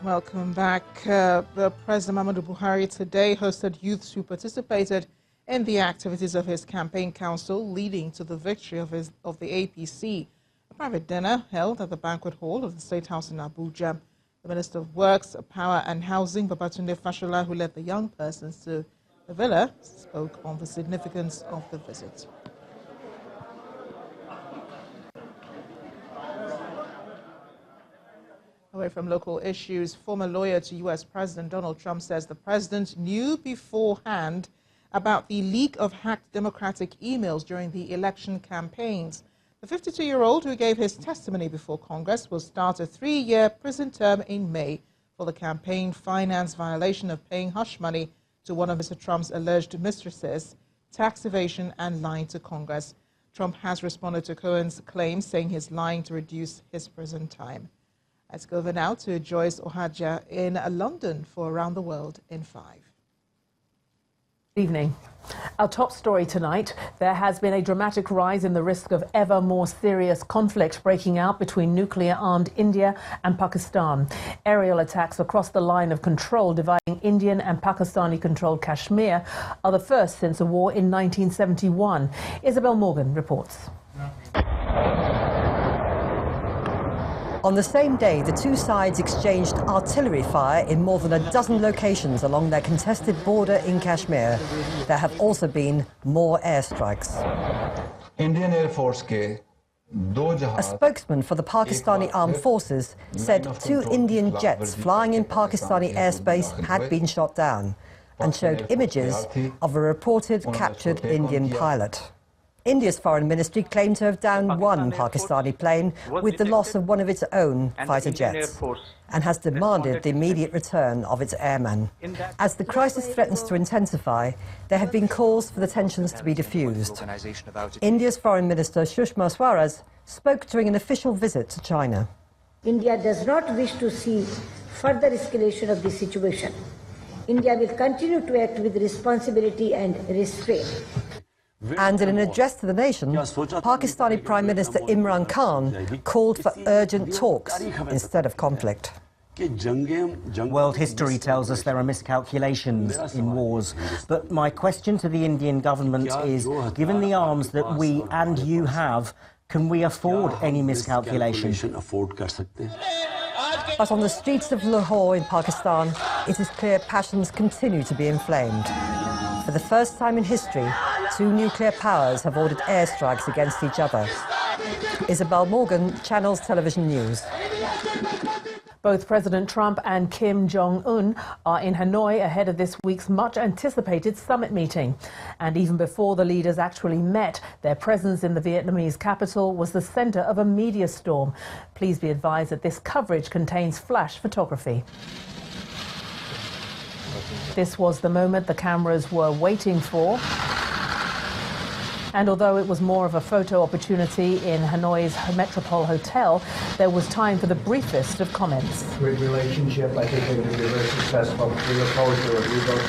Welcome back. The President Muhammadu Buhari today hosted youths who participated in the activities of his campaign council leading to the victory of the APC. A private dinner held at the banquet hall of the State House in Abuja. The Minister of Works, Power and Housing, Babatunde Fashola, who led the young persons to the villa, spoke on the significance of the visit. Away from local issues, former lawyer to U.S. President Donald Trump says the president knew beforehand about the leak of hacked Democratic emails during the election campaigns. The 52-year-old who gave his testimony before Congress will start a 3-year prison term in May for the campaign finance violation of paying hush money to one of Mr. Trump's alleged mistresses, tax evasion and lying to Congress. Trump has responded to Cohen's claims, saying he's lying to reduce his prison time. Let's go over now to Joyce Ohaja in London for Around the World in 5. Good evening. Our top story tonight, there has been a dramatic rise in the risk of ever more serious conflict breaking out between nuclear-armed India and Pakistan. Aerial attacks across the line of control dividing Indian and Pakistani-controlled Kashmir are the first since a war in 1971. Isabel Morgan reports. On the same day, the two sides exchanged artillery fire in more than a dozen locations along their contested border in Kashmir. There have also been more airstrikes. Indian Air Force A spokesman for the Pakistani Armed Forces said 2 Indian jets flying in Pakistani airspace had been shot down and showed images of a reported captured Indian pilot. India's foreign ministry claimed to have downed 1 Pakistani plane with the loss of one of its own fighter jets and has demanded the immediate return of its airmen. As the crisis threatens to intensify, there have been calls for the tensions to be diffused. India's Foreign Minister Sushma Swaraj spoke during an official visit to China. India does not wish to see further escalation of this situation. India will continue to act with responsibility and restraint. And in an address to the nation, Pakistani Prime Minister Imran Khan called for urgent talks instead of conflict. World history tells us there are miscalculations in wars. But my question to the Indian government is, given the arms that we and you have, can we afford any miscalculation? But on the streets of Lahore in Pakistan, it is clear passions continue to be inflamed. For the first time in history, 2 nuclear powers have ordered airstrikes against each other. Isabel Morgan, Channels Television News. Both President Trump and Kim Jong-un are in Hanoi ahead of this week's much-anticipated summit meeting. And even before the leaders actually met, their presence in the Vietnamese capital was the center of a media storm. Please be advised that this coverage contains flash photography. This was the moment the cameras were waiting for. And although it was more of a photo opportunity in Hanoi's Metropole Hotel, there was time for the briefest of comments. Great relationship. I think it will be very successful. We look forward to it. We both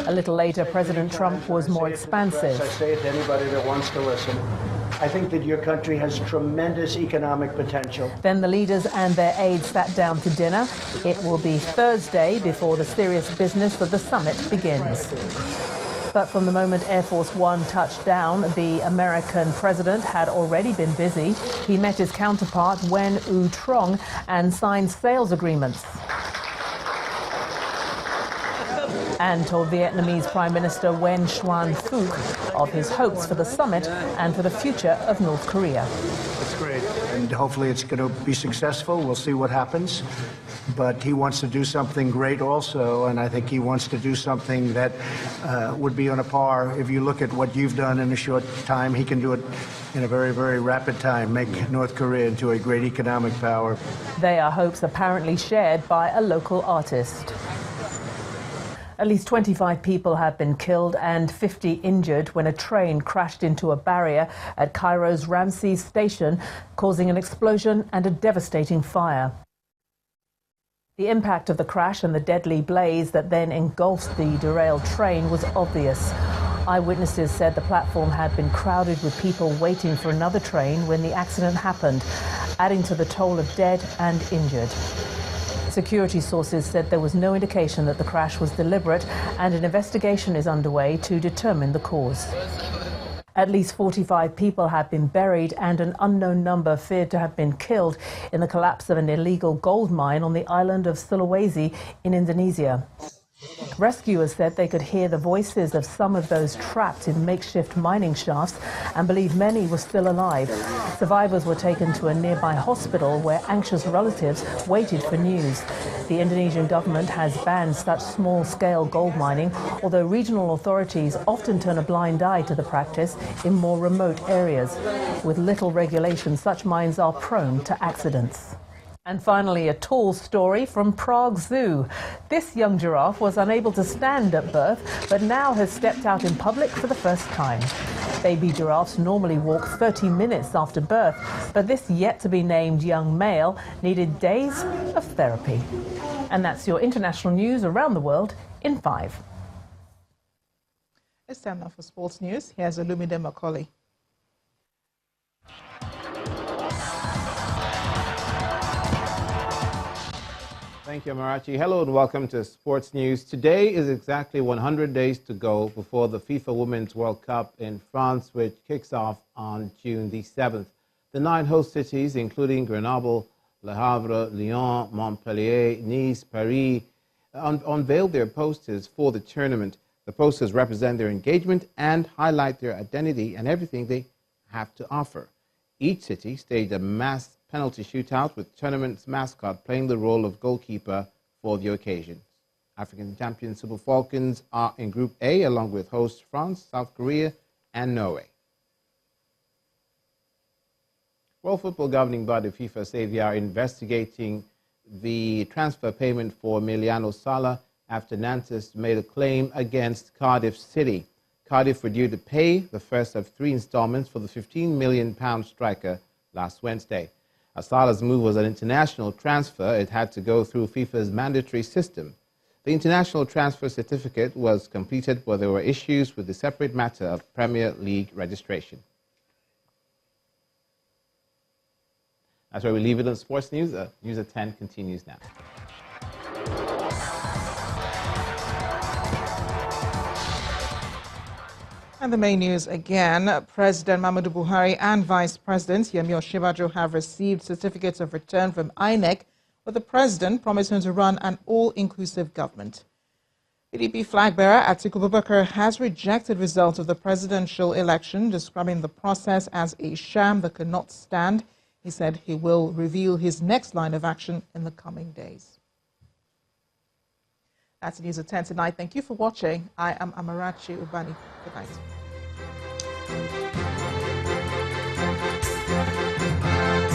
do. A little later, President Trump was more expansive. I say it to anybody that wants to listen. I think that your country has tremendous economic potential. Then the leaders and their aides sat down to dinner. It will be Thursday before the serious business of the summit begins. But from the moment Air Force One touched down, the American president had already been busy. He met his counterpart, Wen U-trong, and signed sales agreements. And told Vietnamese Prime Minister Nguyen Xuan Phuc of his hopes for the summit and for the future of North Korea. It's great, and hopefully it's going to be successful. We'll see what happens. But he wants to do something great also, and I think he wants to do something that would be on a par. If you look at what you've done in a short time, he can do it in a very, very rapid time, make North Korea into a great economic power. They are hopes apparently shared by a local artist. At least 25 people have been killed and 50 injured when a train crashed into a barrier at Cairo's Ramses station, causing an explosion and a devastating fire. The impact of the crash and the deadly blaze that then engulfed the derailed train was obvious. Eyewitnesses said the platform had been crowded with people waiting for another train when the accident happened, adding to the toll of dead and injured. Security sources said there was no indication that the crash was deliberate, and an investigation is underway to determine the cause. At least 45 people have been buried and an unknown number feared to have been killed in the collapse of an illegal gold mine on the island of Sulawesi in Indonesia. Rescuers said they could hear the voices of some of those trapped in makeshift mining shafts and believe many were still alive. Survivors were taken to a nearby hospital where anxious relatives waited for news. The Indonesian government has banned such small-scale gold mining, although regional authorities often turn a blind eye to the practice in more remote areas. With little regulation, such mines are prone to accidents. And finally, a tall story from Prague Zoo. This young giraffe was unable to stand at birth, but now has stepped out in public for the first time. Baby giraffes normally walk 30 minutes after birth, but this yet-to-be-named young male needed days of therapy. And that's your international news around the world in 5. It's time now for sports news. Here's Olumide Macaulay. Thank you, Amarachi. Hello and welcome to Sports News. Today is exactly 100 days to go before the FIFA Women's World Cup in France, which kicks off on June the 7th. The 9 host cities, including Grenoble, Le Havre, Lyon, Montpellier, Nice, Paris, unveiled their posters for the tournament. The posters represent their engagement and highlight their identity and everything they have to offer. Each city staged a mass penalty shootout with tournament's mascot playing the role of goalkeeper for the occasion. African champion Super Falcons are in Group A along with hosts France, South Korea and Norway. World Football Governing Body FIFA say they are investigating the transfer payment for Emiliano Sala after Nantes made a claim against Cardiff City. Cardiff were due to pay the first of 3 installments for the £15 million striker last Wednesday. Sala's move was an international transfer. It had to go through FIFA's mandatory system. The international transfer certificate was completed, but there were issues with the separate matter of Premier League registration. That's where we leave it on Sports News. News at 10 continues now. And the main news again, President Muhammadu Buhari and Vice President Yemi Osinbajo have received certificates of return from INEC, with the President promising to run an all-inclusive government. PDP flag bearer Atiku Abubakar has rejected results of the presidential election, describing the process as a sham that cannot stand. He said he will reveal his next line of action in the coming days. That's the news at 10 tonight. Thank you for watching. I am Amarachi Ubani. Good night.